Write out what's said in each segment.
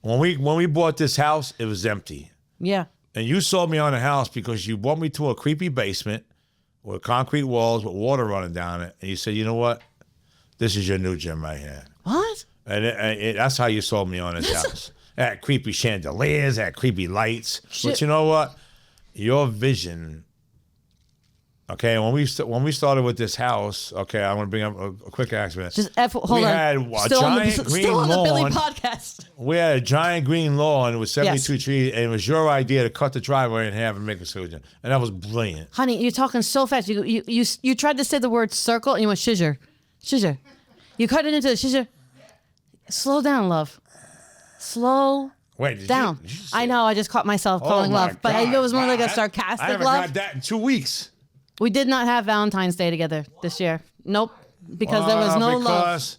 When we bought this house, it was empty. Yeah. And you sold me on the house because you brought me to a creepy basement with concrete walls with water running down it. And you said, you know what? This is your new gym right here. What? And that's how you sold me on this house. It had creepy chandeliers, it had creepy lights. Shit. But you know what? Your vision. Okay, when we started with this house, okay, I'm gonna bring up a quick accident. Just hold on. We had a giant green still on the Billy lawn. podcast. We had a giant green lawn with 72 Yes. trees, and it was your idea to cut the driveway in half and make a solution, and that was brilliant. Honey, you're talking so fast. You tried to say the word circle and you went shizzer. Shizzer. You cut it into the shizzer. Slow down, love. Slow Wait, down. did you I know, I just caught myself calling my love. But I God. knew it was more like a I sarcastic haven't love. got that in 2 weeks. We did not have Valentine's Day together this year. Nope. Because there was no love.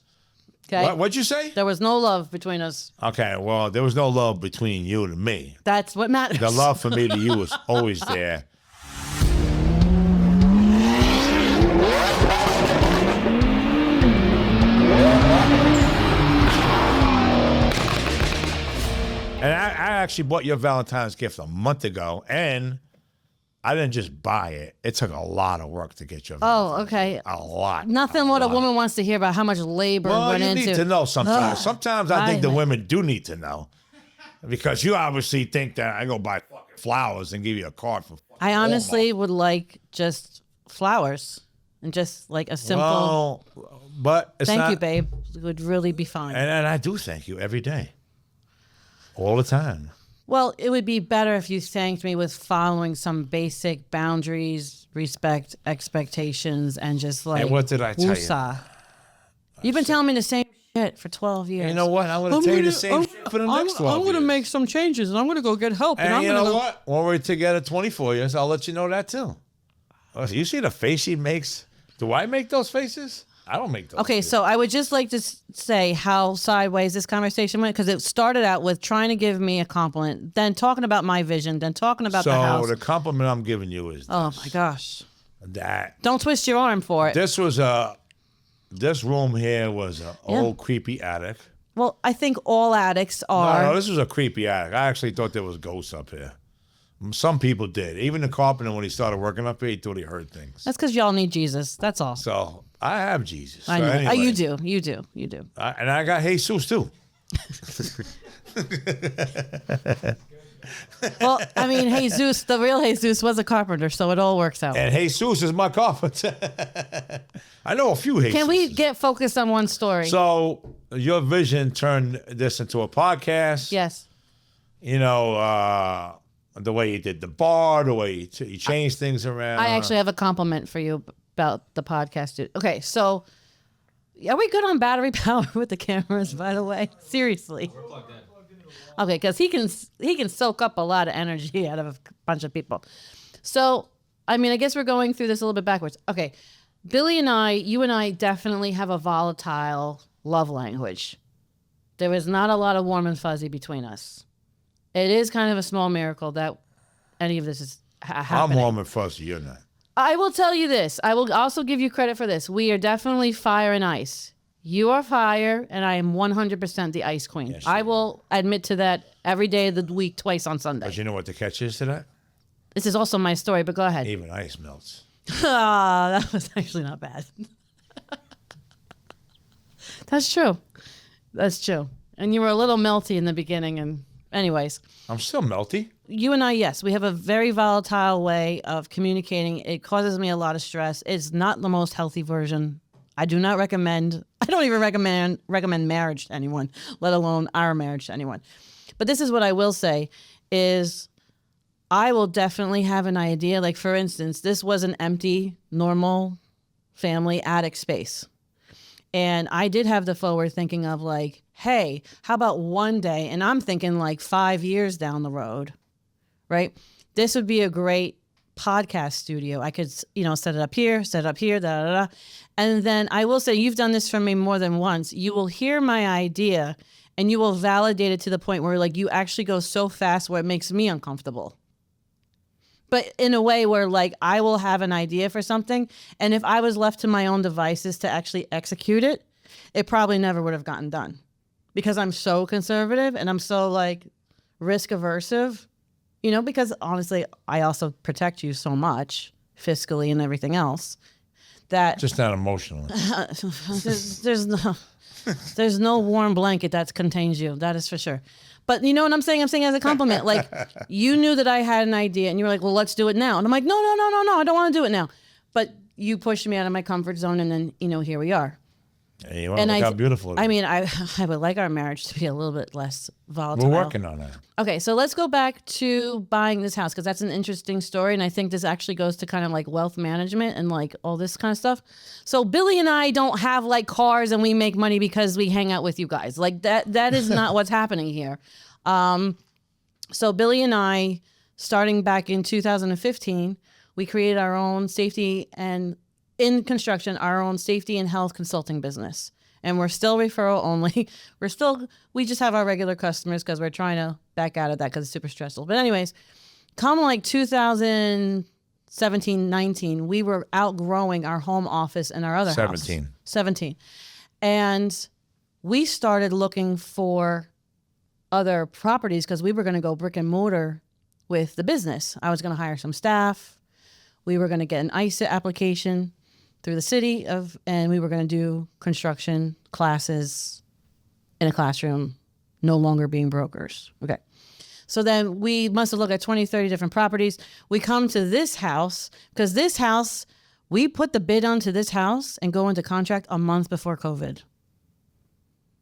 Okay. What'd you say? There was no love between us. Okay, well, there was no love between you and me. That's what matters. The love for me to you was always there. And I actually bought your Valentine's gift a month ago, and I didn't just buy it. It took a lot of work to get your Valentine's. Oh, okay. A lot. Nothing what a woman wants to hear about how much labor went you into. need to know sometimes. Sometimes I think the I- women do need to know. Because you obviously think that I go buy fucking flowers and give you a card for I honestly would like just flowers and just like a simple Well, but it's thank not, you, babe. It would really be fine. And I do thank you every day. All the time. Well, it would be better if you thanked me with following some basic boundaries, respect, expectations, and just like And what did I tell you? woosah. You've been telling me the same shit for 12 years. You know what? I'm going to tell you the same shit for the next 12 I'm going to years. make some changes, and I'm going to go get help. And I'm you gonna know go- what? When we're together 24 years, I'll let you know that too. You see the face she makes? Do I make those faces? I don't make those. Okay, faces. so I would just like to say how sideways this conversation went, because it started out with trying to give me a compliment, then talking about my vision, then talking about the house. So the compliment I'm giving you is Oh this, my gosh. that Don't twist your arm for it. this was this room here was an old creepy attic. Well, I think all addicts are. No, this was a creepy attic. I actually thought there was ghosts up here. Some people did. Even the carpenter, when he started working up here, he thought he heard things. That's because y'all need Jesus. That's all. So I have Jesus. I So know. anyway, You do. You do. You do. And I got Jesus too. Well, I mean, Jesus, the real Jesus was a carpenter, so it all works out. And Jesus is my carpenter. I know a few Jesus. Can we get focused on one story? So your vision turned this into a podcast. Yes. You know, the way you did the bar, the way you changed things around. I actually have a compliment for you about the podcast, dude. Okay, so are we good on battery power with the cameras, by the way? Seriously. We're plugged in. Okay, because he can soak up a lot of energy out of a bunch of people. So, I mean, I guess we're going through this a little bit backwards. Okay, Billy and I, you and I definitely have a volatile love language. There is not a lot of warm and fuzzy between us. It is kind of a small miracle that any of this is happening. I'm warm and fuzzy. You're not. I will tell you this. I will also give you credit for this. We are definitely fire and ice. You are fire, and I am 100% the ice queen. Yes, I will admit to that every day of the week, twice on Sunday. But you know what the catch is to that? This is also my story, but go ahead. Even ice melts. Ah, that was actually not bad. That's true. That's true. And you were a little melty in the beginning, and anyways. I'm still melty. You and I, yes, we have a very volatile way of communicating. It causes me a lot of stress. It's not the most healthy version. I do not recommend, I don't even recommend marriage to anyone, let alone our marriage to anyone. But this is what I will say is I will definitely have an idea. Like, for instance, this was an empty, normal family attic space. And I did have the forward thinking of like, hey, how about one day? And I'm thinking like 5 years down the road, right? This would be a great podcast studio. I could, set it up here, da, da, da. And then I will say, you've done this for me more than once. You will hear my idea and you will validate it to the point where like you actually go so fast where it makes me uncomfortable. But in a way where like I will have an idea for something, and if I was left to my own devices to actually execute it, it probably never would have gotten done. because I'm so conservative and I'm so like risk aversive, because honestly, I also protect you so much fiscally and everything else that Just not emotionally. there's no warm blanket that contains you. That is for sure. But you know what I'm saying? I'm saying as a compliment. Like, you knew that I had an idea and you were like, well, let's do it now. And I'm like, no, I don't want to do it now. But you pushed me out of my comfort zone, and then, here we are. Hey, look how beautiful it is. I mean, I would like our marriage to be a little bit less volatile. We're working on that. Okay, so let's go back to buying this house, because that's an interesting story, and I think this actually goes to kind of like wealth management and like all this kind of stuff. So Billy and I don't have like cars and we make money because we hang out with you guys. Like that is not what's happening here. So Billy and I, starting back in 2015, we created our own safety and in construction, our own safety and health consulting business. And we're still referral only. We just have our regular customers because we're trying to back out of that because it's super stressful. But anyways, come like 2017, 19, we were outgrowing our home office and our other 17. house. 17. And we started looking for other properties because we were going to go brick and mortar with the business. I was going to hire some staff. We were going to get an ISA application through the city and we were going to do construction classes in a classroom, no longer being brokers. Okay. So then we must have looked at 20, 30 different properties. We come to this house because this house, we put the bid onto this house and go into contract a month before COVID.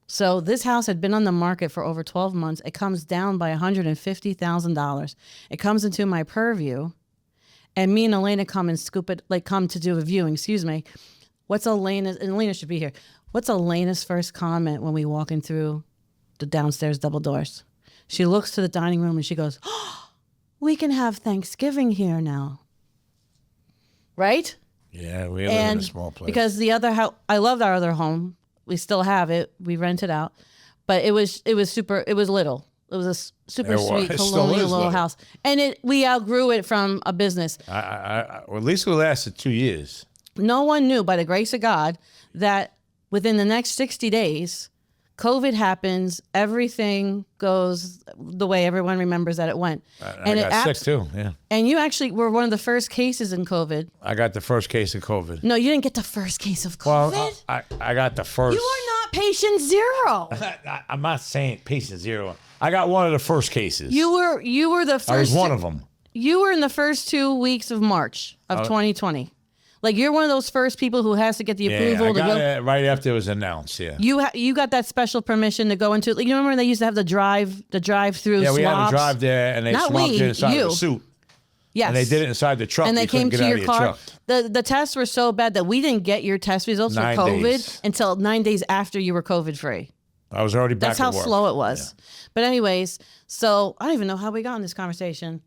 So this house had been on the market for over 12 months. It comes down by $150,000. It comes into my purview. And me and Elena come and scoop it, come to do a viewing, excuse me. And Elena should be here. What's Elena's first comment when we walk in through the downstairs double doors? She looks to the dining room and she goes, oh, we can have Thanksgiving here now. Right? Yeah, we live in a small place. Because the other house, I loved our other home. We still have it. We rent it out. But it was little. It was a super sweet colonial little house. And we outgrew it from a business. Well, at least it lasted 2 years. No one knew, by the grace of God, that within the next 60 days, COVID happens, everything goes the way everyone remembers that it went. I got sick too, yeah. And you actually were one of the first cases in COVID. I got the first case of COVID. No, you didn't get the first case of COVID. Well, I got the first. You are not patient zero. I'm not saying patient zero. I got one of the first cases. You were the first. I was one of them. You were in the first 2 weeks of March of 2020. Like, you're one of those first people who has to get the approval I to got go. it right after it was announced. Yeah. You got that special permission to go into. Like, you remember when they used to have the drive-through. Yeah, we had swabs? to drive there, and they swabbed it inside the suit. Yes. And they did it inside the truck. And they came to your car. Truck. The tests were so bad that we didn't get your test results for COVID until 9 days after you were COVID free. I was already back That's at how work. slow it was. Yeah. But anyways, so I don't even know how we got in this conversation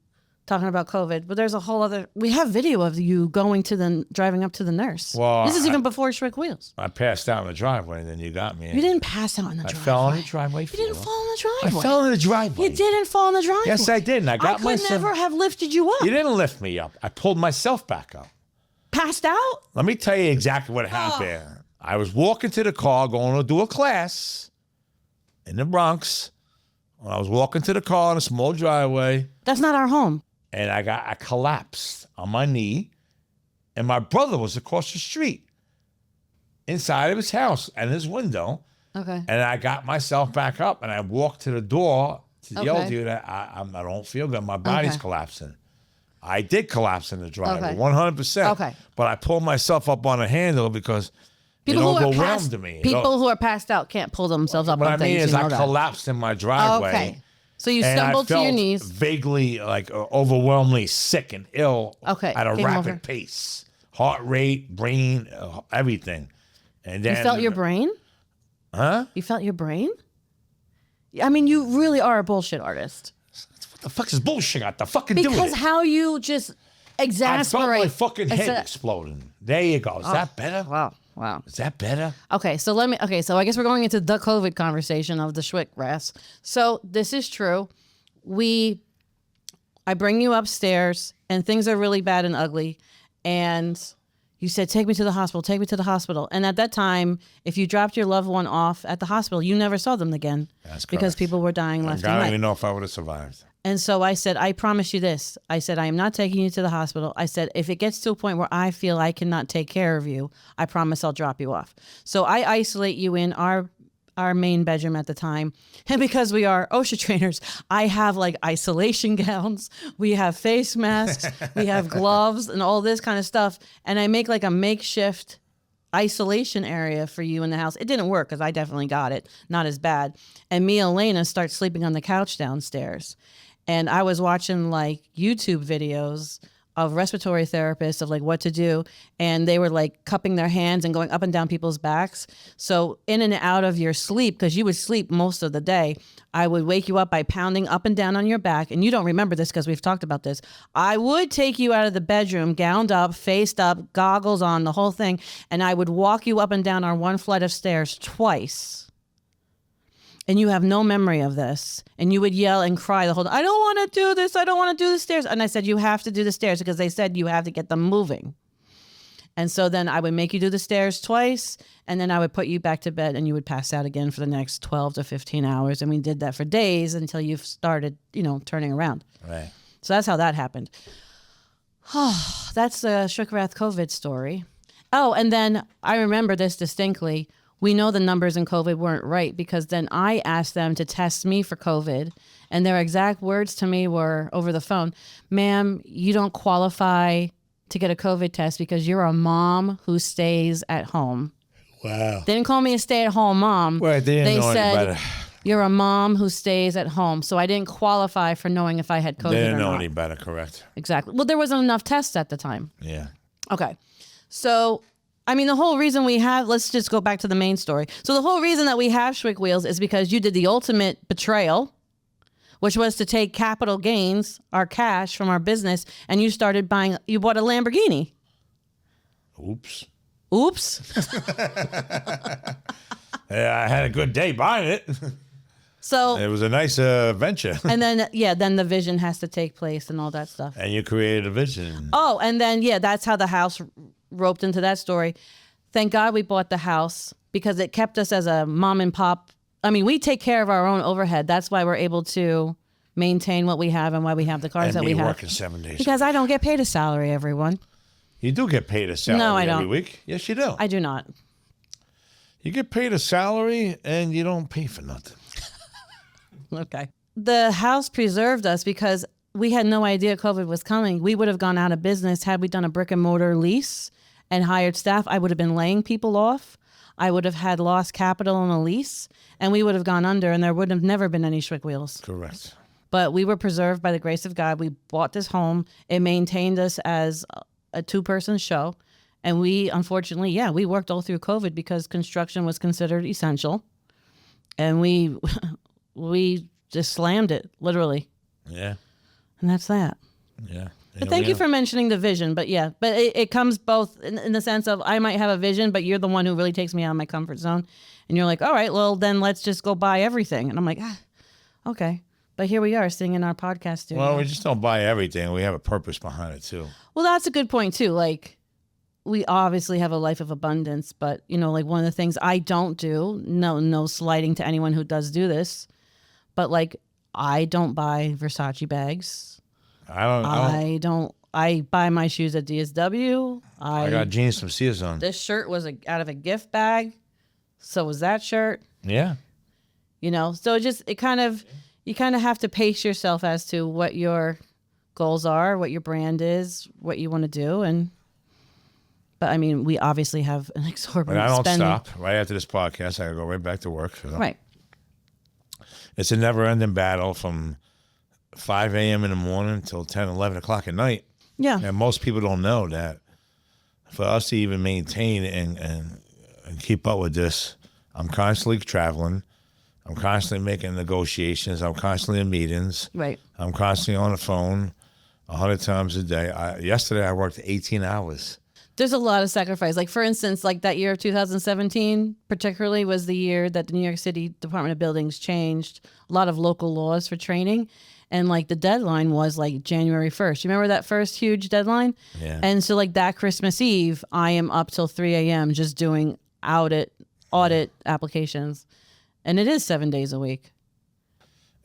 talking about COVID, but there's a whole other, we have video of you driving up to the nurse. Well, this is even before Schwick Wheels. I passed out in the driveway, and then you got me. You didn't pass out in the driveway. I fell in the driveway. You didn't fall in the driveway. I fell in the driveway. You didn't fall in the driveway. Yes, I did. And I got myself. I could never have lifted you up. You didn't lift me up. I pulled myself back up. Passed out? Let me tell you exactly what happened. I was walking to the car, going to do a class in the Bronx. When I was walking to the car in a small driveway. That's not our home. And I collapsed on my knee, and my brother was across the street, inside of his house and his window. Okay. And I got myself back up, and I walked to the door to yell to you that I don't feel good. My body's collapsing. I did collapse in the driveway, 100%. Okay. But I pulled myself up on a handle because it overwhelmed me. People who are passed out can't pull themselves up. What on I mean things, is I collapsed in my driveway. Okay. So you stumbled to your knees. Vaguely, overwhelmingly sick and ill at a rapid pace. Heart rate, brain, everything. And then you felt your brain? Huh? You felt your brain? I mean, you really are a bullshit artist. What the fuck is bullshit got to fucking do with it? Because how you just exasperate. I felt my fucking head exploding. There you go. Is that better? Wow. Is that better? Okay, so I guess we're going into the COVID conversation of the Schwick rest. So this is true. I bring you upstairs and things are really bad and ugly. And You said, take me to the hospital, take me to the hospital. And at that time, if you dropped your loved one off at the hospital, you never saw them again. That's because correct. people were dying left and I don't right. even know if I would have survived. And so I said, I promise you this. I said, I am not taking you to the hospital. I said, if it gets to a point where I feel I cannot take care of you, I promise I'll drop you off. So I isolate you in our main bedroom at the time. And because we are OSHA trainers, I have like isolation gowns. We have face masks. We have gloves and all this kind of stuff. And I make like a makeshift isolation area for you in the house. It didn't work because I definitely got it. Not as bad. And me and Elena start sleeping on the couch downstairs. And I was watching like YouTube videos of respiratory therapists of like what to do. And they were like cupping their hands and going up and down people's backs. So in and out of your sleep, because you would sleep most of the day, I would wake you up by pounding up and down on your back. And you don't remember this because we've talked about this. I would take you out of the bedroom, gowned up, faced up, goggles on, the whole thing. And I would walk you up and down our one flight of stairs twice. And you have no memory of this. And you would yell and cry the whole time. I don't want to do this. I don't want to do the stairs. And I said, you have to do the stairs because they said you have to get them moving. And so then I would make you do the stairs twice. And then I would put you back to bed and you would pass out again for the next 12 to 15 hours. And we did that for days until you started, turning around. Right. So that's how that happened. That's the Schwick Wrath COVID story. Oh, and then I remember this distinctly. We know the numbers in COVID weren't right because then I asked them to test me for COVID. And their exact words to me were over the phone, ma'am, you don't qualify to get a COVID test because you're a mom who stays at home. Wow. They didn't call me a stay-at-home mom. Well, they said, any better. You're a mom who stays at home. So I didn't qualify for knowing if I had COVID or not. They didn't know any better, correct. Exactly. Well, there wasn't enough tests at the time. Yeah. Okay. So, the whole reason we have, let's just go back to the main story. So the whole reason that we have Schwick Wheels is because you did the ultimate betrayal, which was to take capital gains, our cash from our business, and you bought a Lamborghini. Oops. Yeah, I had a good day buying it. So it was a nice venture. And then, then the vision has to take place and all that stuff. And you created a vision. Oh, and then, that's how the house roped into that story. Thank God we bought the house because it kept us as a mom and pop. We take care of our own overhead. That's why we're able to maintain what we have and why we have the cars that we have. And working 7 days. Because I don't get paid a salary, everyone. You do get paid a salary No, I don't. every week. Yes, you do. I do not. You get paid a salary and you don't pay for nothing. Okay. The house preserved us because we had no idea COVID was coming. We would have gone out of business had we done a brick and mortar lease and hired staff. I would have been laying people off. I would have had lost capital on a lease, and we would have gone under, and there would have never been any Schwick Wheels. Correct. But we were preserved by the grace of God. We bought this home. It maintained us as a two-person show. And we, unfortunately, we worked all through COVID because construction was considered essential. And we just slammed it, literally. Yeah. And that's that. Yeah. But thank you for mentioning the vision. But it comes both in the sense of I might have a vision, but you're the one who really takes me out of my comfort zone. And you're like, all right, well, then let's just go buy everything. And I'm like, okay. But here we are sitting in our podcast studio. Well, we just don't buy everything. We have a purpose behind it, too. Well, that's a good point, too. Like, we obviously have a life of abundance, but, like one of the things I don't do, no slighting to anyone who does do this, but like, I don't buy Versace bags. I don't. I buy my shoes at DSW. I got jeans from Sears on. This shirt was out of a gift bag. So was that shirt. Yeah. So you kind of have to pace yourself as to what your goals are, what your brand is, what you want to do. But we obviously have an exorbitant But I don't spending. stop. Right after this podcast, I gotta go right back to work. So. Right. It's a never-ending battle from 5 a.m. in the morning until 10, 11 o'clock at night. Yeah. And most people don't know that for us to even maintain and keep up with this, I'm constantly traveling. I'm constantly making negotiations. I'm constantly in meetings. Right. I'm constantly on the phone 100 times a day. Yesterday, I worked 18 hours. There's a lot of sacrifice. Like, for instance, like that year of 2017, particularly was the year that the New York City Department of Buildings changed a lot of local laws for training. And like the deadline was like January 1st. You remember that first huge deadline? Yeah. And so like that Christmas Eve, I am up till 3 a.m. just doing audit applications. And it is 7 days a week.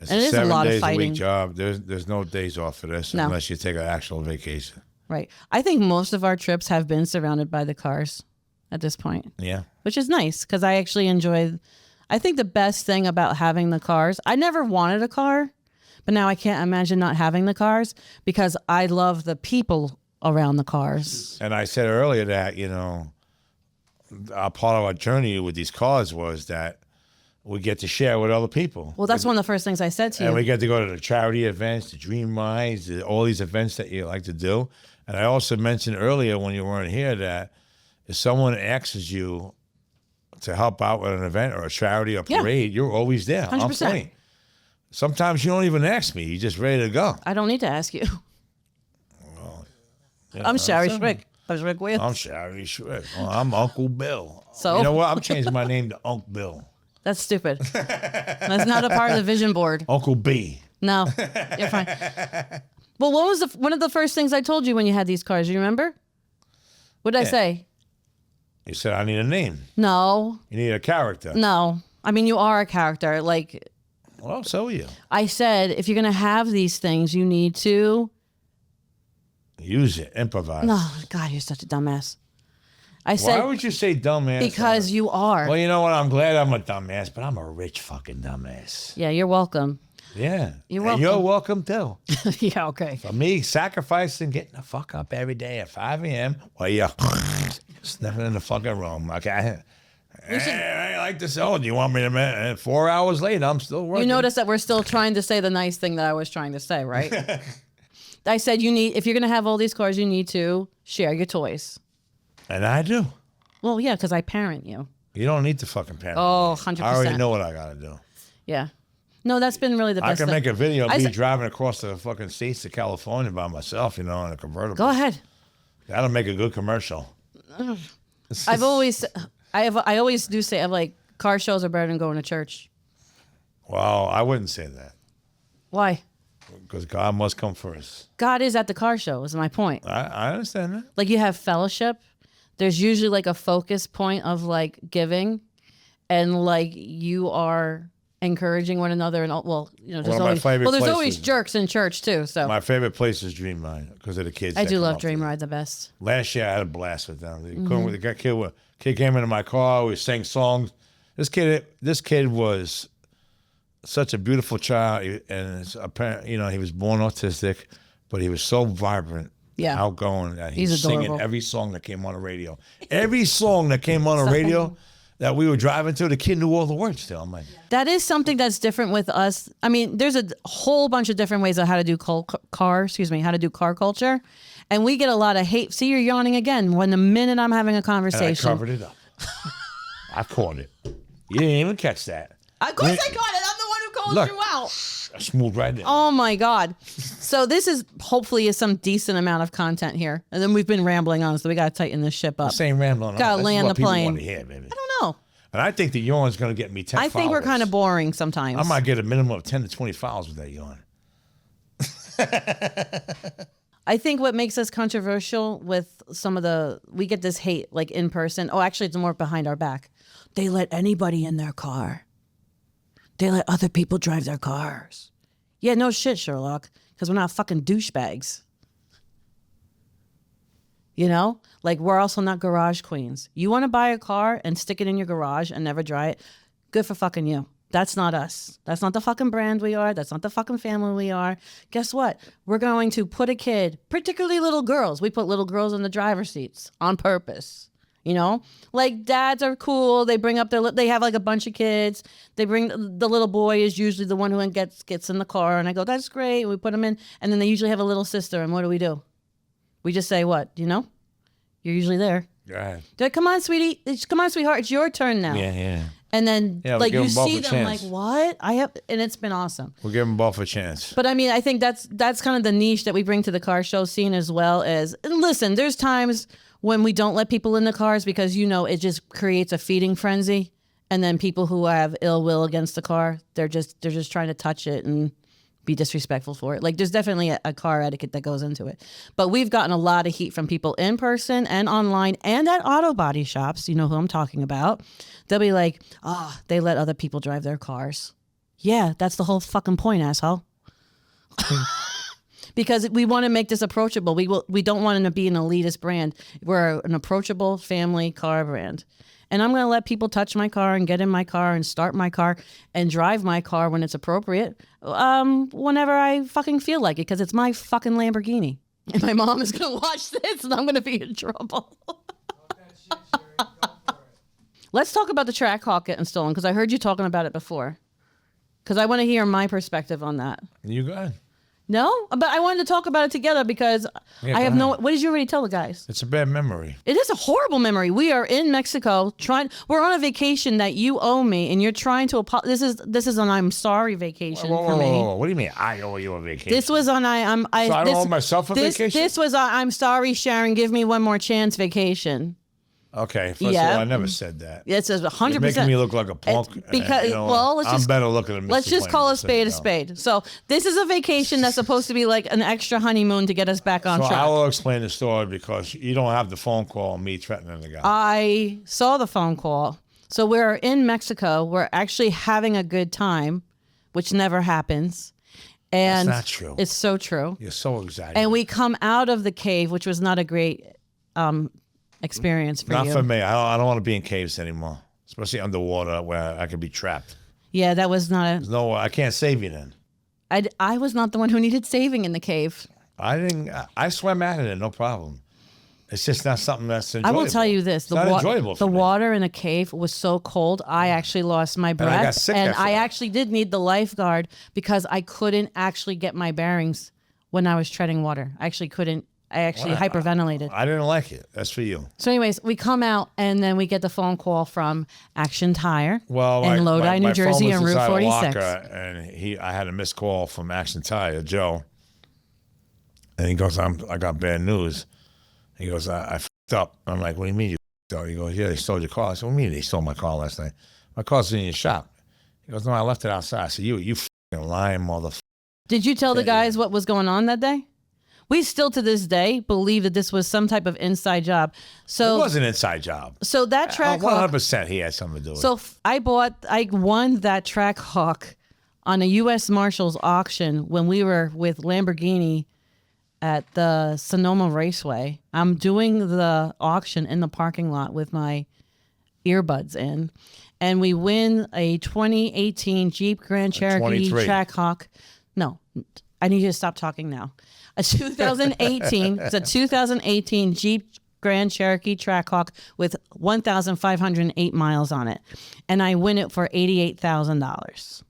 It's and it a is a lot of 7 days a fighting. week job. There's no days off for this No. unless you take an actual vacation. Right. I think most of our trips have been surrounded by the cars at this point, Yeah. which is nice because I actually enjoy. I think the best thing about having the cars, I never wanted a car, but now I can't imagine not having the cars because I love the people around the cars. And I said earlier that, you know, a part of our journey with these cars was that we get to share with other people. Well, that's one of the first things I said to you. And we get to go to the charity events, the dream rides, all these events that you like to do. And I also mentioned earlier when you weren't here that if someone asks you to help out with an event or a charity or Yeah. parade, you're always there. 100%. I'm funny. Sometimes you don't even ask me. You're just ready to go. I don't need to ask you. Yeah, I'm Sherry that's Schwick. I'm Schwick Wheels. I'm Sherry Schwick. Well, I'm Uncle Bill. So? You know what? I'm changing my name to Uncle Bill. That's stupid. That's not a part of the vision board. Uncle B. No, you're fine. Well, what was one of the first things I told you when you had these cars? You remember? What did I say? You said I need a name. No, You need a character. no. I mean, you are a character. Like Well, so are you. I said, if you're gonna have these things, you need to. Use it. Improvise. No, God, you're such a dumbass. I Why said would you say dumbass? because you are. Well, you know what? I'm glad I'm a dumbass, but I'm a rich fucking dumbass. Yeah, you're welcome. Yeah. You're And you're welcome too. Yeah, okay. For me, sacrificing getting the fuck up every day at 5 a.m. while you're sniffing in the fucking room. Okay. I like this. Oh, do you want me to? 4 hours later, I'm still working. You notice that we're still trying to say the nice thing that I was trying to say, right? I said if you're gonna have all these cars, you need to share your toys. And I do. Well, yeah, because I parent you. You don't need to fucking parent. Oh, me. 100%. I already know what I got to do. Yeah. No, that's been really the I best can thing. make a video of I me said- driving across the fucking states to California by myself, in a convertible. Go ahead. That'll make a good I always do say, I'm like, car shows are better than going to church. Well, I wouldn't say that Why? because God must come first. God is at the car show, is my point. I understand that. Like you have fellowship. There's usually like a focus point of like giving and like you are encouraging one another and well, there's One of my always favorite there's places- always jerks in church too. So My favorite place is Dream Ride because of the kids. I that do come love up Dream there. Ride the best. Last year I had a blast with them. Mm-hmm. The kid came into my car. We sang songs. This kid was such a beautiful child, and it's apparent, he was born autistic, but he was so vibrant, Yeah. outgoing that He's was singing adorable. every song that came on the radio. Every song that came on the radio that we were driving to, the kid knew all the words still. I'm like, That is something that's different with us. I mean, there's a whole bunch of different ways of how to do how to do car culture. And we get a lot of hate. See, you're yawning again when the minute I'm having a and I conversation. covered it up. I caught it. You didn't even catch that. Of course I got it. I'm the one who called Look. you out. Smooth right there. Oh my God. So this is hopefully some decent amount of content here. And then we've been rambling on, so we got to tighten this ship up. Same rambling. Gotta This is land what the people plane. want to hear, baby. I don't know. And I think the yawn's going to get me 10 I think we're followers. kind of boring sometimes. I might get a minimum of 10 to 20 files with that yawn. I think what makes us controversial with we get this hate like in person. Oh, actually, it's more behind our back. They let anybody in their car. They let other people drive their cars. Yeah, no shit, Sherlock, because we're not fucking douchebags. Like we're also not garage queens. You want to buy a car and stick it in your garage and never drive it? Good for fucking you. That's not us. That's not the fucking brand we are. That's not the fucking family we are. Guess what? We're going to put a kid, particularly little girls. We put little girls in the driver's seats on purpose. Like dads are cool. They bring up they have like a bunch of kids. They bring the little boy is usually the one who gets in the car. And I go, that's great. We put him in. And then they usually have a little sister. And what do? We just say what? You're usually there. Go ahead. They're like, come on, sweetie. Come on, sweetheart. It's your turn now. Yeah. And then Yeah, like give you them both see a them chance. like, what? And it's been awesome. We'll give them both a chance. But I mean, I think that's kind of the niche that we bring to the car show scene as well as, and listen, there's times when we don't let people in the cars because, it just creates a feeding frenzy. And then people who have ill will against the car, they're just trying to touch it and be disrespectful for it. Like there's definitely a car etiquette that goes into it. But we've gotten a lot of heat from people in person and online and at auto body shops. You know who I'm talking about. They'll be like, they let other people drive their cars. Yeah, that's the whole fucking point, asshole. Because we want to make this approachable. We don't want to be an elitist brand. We're an approachable family car brand. And I'm going to let people touch my car and get in my car and start my car and drive my car when it's appropriate, whenever I fucking feel like it, because it's my fucking Lamborghini. And my mom is going to watch this and I'm going to be in trouble. Let's talk about the Trackhawk getting stolen, because I heard you talking about it before. Because I want to hear my perspective on that. You go ahead. No, but I wanted to talk about it together because I have no. What did you already tell the guys? It's a bad memory. It is a horrible memory. We are in Mexico we're on a vacation that you owe me, and you're trying to this is an I'm sorry vacation for me. Whoa. What do you mean I owe you a vacation? This was on I don't owe myself a vacation? This was I'm sorry, Sharon. Give me one more chance vacation. Okay, first of all, I never said that. It says 100%. You're making me look like a punk. Because I'm better looking than Mr. Let's just call a spade a spade. So this is a vacation that's supposed to be like an extra honeymoon to get us back on track. I will explain the story because you don't have the phone call on me threatening the guy. I saw the phone call. So we're in Mexico. We're actually having a good time, which never happens. And that's not true. It's so true. You're so exaggerated. And we come out of the cave, which was not a great experience for you. Not for me. I don't want to be in caves anymore, especially underwater where I could be trapped. Yeah, that was not I can't save you then. I was not the one who needed saving in the cave. I swam out of it, no problem. It's just not something that's enjoyable. I will tell you this: the water in a cave was so cold. I actually lost my breath, and I got sick. And I actually did need the lifeguard because I couldn't actually get my bearings when I was treading water. I actually couldn't. I actually hyperventilated. I didn't like it. That's for you. So anyways, we come out and then we get the phone call from Action Tire in Lodi, New Jersey on Route 46. And I had a missed call from Action Tire, Joe. And he goes, I got bad news. He goes, I f***ed up. I'm like, what do you mean you f***ed up? He goes, yeah, they stole your car. I said, what do you mean they stole my car last night? My car's in your shop. He goes, no, I left it outside. I said, you f***ing lying motherfucker. Did you tell the guys what was going on that day? We still, to this day, believe that this was some type of inside job. So it was an inside job. So that Trackhawk, 100%, he had something to do with it. So I won that Trackhawk on a U.S. Marshals auction when we were with Lamborghini at the Sonoma Raceway. I'm doing the auction in the parking lot with my earbuds in, and we win a 2018 Jeep Grand Cherokee Trackhawk. No, I need you to stop talking now. It's a 2018 Jeep Grand Cherokee Trackhawk with 1,508 miles on it. And I win it for $88,000.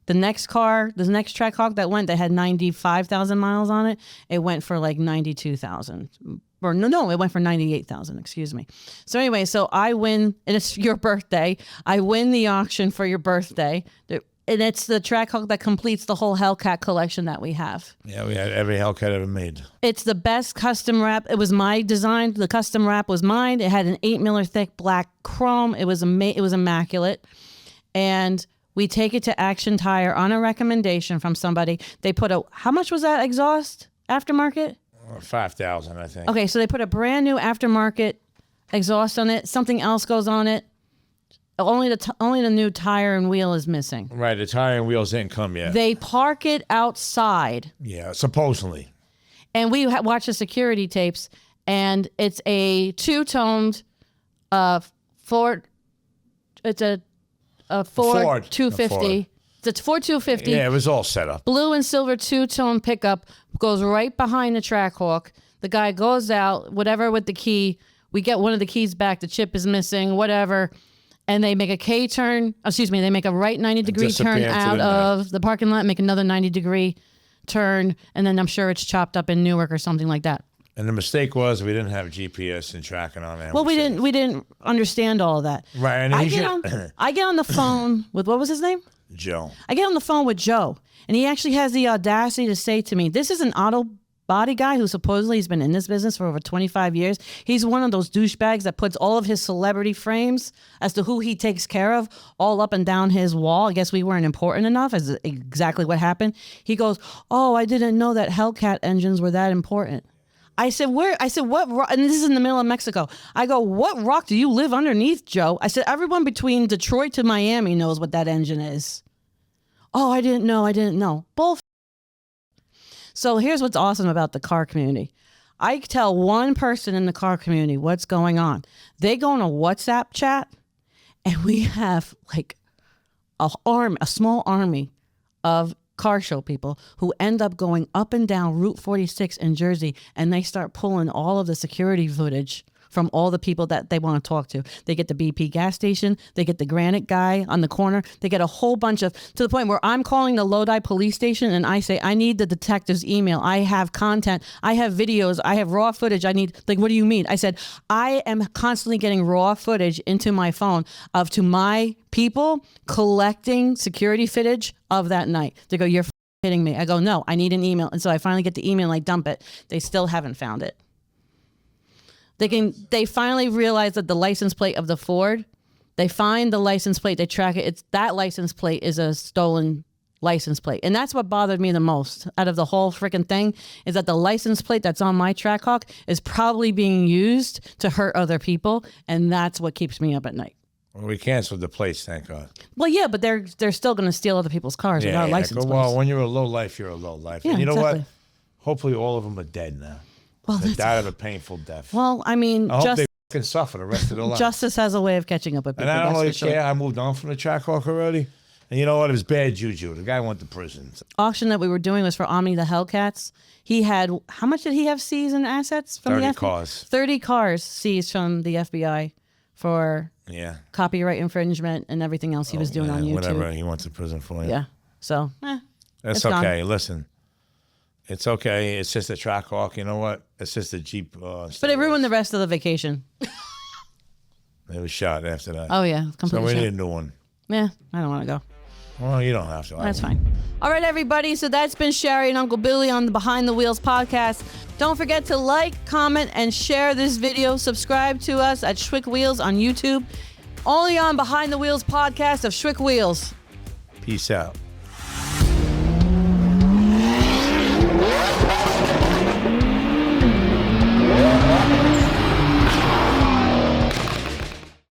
The next Trackhawk that had 95,000 miles on it, it went for like 92,000. Or no, it went for 98,000, excuse me. So anyway, so I win, and it's your birthday. I win the auction for your birthday. And it's the Trackhawk that completes the whole Hellcat collection that we have. Yeah, we had every Hellcat ever made. It's the best custom wrap. It was my design. The custom wrap was mine. It had an 8 miller thick black chrome. It was immaculate. And we take it to Action Tire on a recommendation from somebody. They put how much was that exhaust aftermarket? 5,000, I think. Okay, so they put a brand new aftermarket exhaust on it. Something else goes on it. Only the new tire and wheel is missing. Right, the tire and wheels didn't come yet. They park it outside. Yeah, supposedly. And we watch the security tapes, and it's a two-toned Ford. It's a Ford 250. It's a Ford 250. Yeah, it was all set up. Blue and silver two-tone pickup goes right behind the Trackhawk. The guy goes out, whatever with the key. We get one of the keys back. The chip is missing, whatever. And they make they make a right 90-degree turn out of the parking lot, make another 90-degree turn, and then I'm sure it's chopped up in Newark or something like that. And the mistake was we didn't have GPS and tracking on it. Well, we didn't understand all of that. Right. And I get on the phone with, what was his name? Joe. I get on the phone with Joe, and he actually has the audacity to say to me, this is an auto body guy who supposedly has been in this business for over 25 years. He's one of those douchebags that puts all of his celebrity frames as to who he takes care of all up and down his wall. I guess we weren't important enough, is exactly what happened. He goes, oh, I didn't know that Hellcat engines were that important. I said, where? I said, what rock? And this is in the middle of Mexico. I go, what rock do you live underneath, Joe? I said, everyone between Detroit to Miami knows what that engine is. Oh, I didn't know. Bull. So here's what's awesome about the car community. I tell one person in the car community what's going on. They go in a WhatsApp chat, and we have like a small army of car show people who end up going up and down Route 46 in Jersey, and they start pulling all of the security footage from all the people that they want to talk to. They get the BP gas station, they get the granite guy on the corner, they get a whole bunch of, to the point where I'm calling the Lodi police station and I say, I need the detective's email. I have content, I have videos, I have raw footage. I need, like, what do you mean? I said, I am constantly getting raw footage into my phone to my people collecting security footage of that night. They go, you're kidding me. I go, no, I need an email. And so I finally get the email and I dump it. They still haven't found it. They finally realize that the license plate of the Ford, they find the license plate, they track it. That license plate is a stolen license plate. And that's what bothered me the most out of the whole freaking thing, is that the license plate that's on my Trackhawk is probably being used to hurt other people. And that's what keeps me up at night. Well, we canceled the place, thank God. Well, yeah, but they're still going to steal other people's cars without license plates. Well, when you're a low life, you're a low life. Yeah, and you know exactly. what? Hopefully all of them are dead now. Well, they died of a painful death. Well, I mean, I hope they can suffer the rest of their life. Justice has a way of catching up with people. And I don't really care. I moved on from the Trackhawk already. And you know what? It was bad juju. The guy went to prison. Auction that we were doing was for Omni the Hellcats. He had, how much did he have seized in assets from 30 the FBI? cars. 30 cars seized from the FBI for copyright infringement and everything else he was doing on YouTube. Whatever he went to prison for. Yeah. So, that's okay. Gone. Listen. It's okay. It's just a Trackhawk. You know what? It's just a Jeep. But it ruined the rest of the vacation. It was shot after that. Oh, yeah. Completely so we shot. need a new one. Yeah. I don't want to go. Well, you don't have to. That's fine. All right, everybody. So that's been Sherry and Uncle Billy on the Behind the Wheels podcast. Don't forget to like, comment, and share this video. Subscribe to us at Schwick Wheels on YouTube. Only on Behind the Wheels podcast of Schwick Wheels. Peace out.